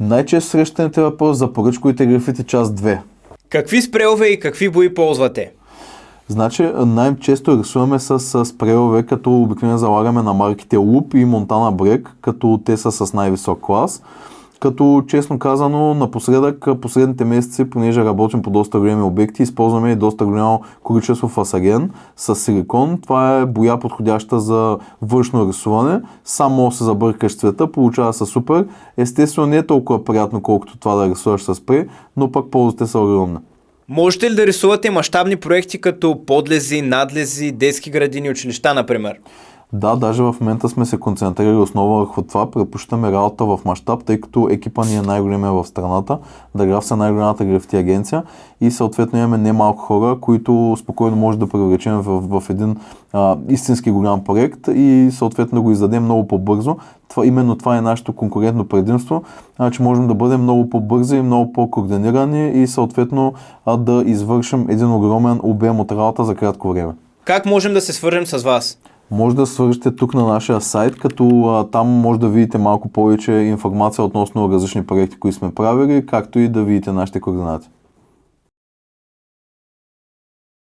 Най-често срещаните въпрос за поръчковите графити част 2. Какви спрейове и какви бои ползвате? Значи най-често рисуваме с спрейове, като обикновено залагаме на марките Loop и Montana Break, като те са с най-висок клас. Като честно казано, напоследък, последните месеци, понеже работим по доста големи обекти, използваме и доста голямо количество фасаген с силикон. Това е боя подходяща за външно рисуване. Само се забъркаш цвета, получава се супер. Естествено не е толкова приятно, колкото това да рисуваш с спрей, но пък ползите са огромни. Можете ли да рисувате мащабни проекти като подлези, надлези, детски градини, училища, например? Да, даже в момента сме се концентрирали основа върху това, предпочитаме работа в мащаб, тъй като екипа ни е най-големия в страната, Даграфс е най-голямата графити агенция и съответно имаме немалко хора, които спокойно може да привлечем в един истински голям проект и съответно да го издадем много по-бързо. Именно това е нашето конкурентно предимство, че можем да бъдем много по-бързи и много по-координирани и съответно да извършим един огромен обем от работа за кратко време. Как можем да се свържем с вас? Може да свържете тук на нашия сайт, като там може да видите малко повече информация относно различни проекти, които сме правили, както и да видите нашите координати.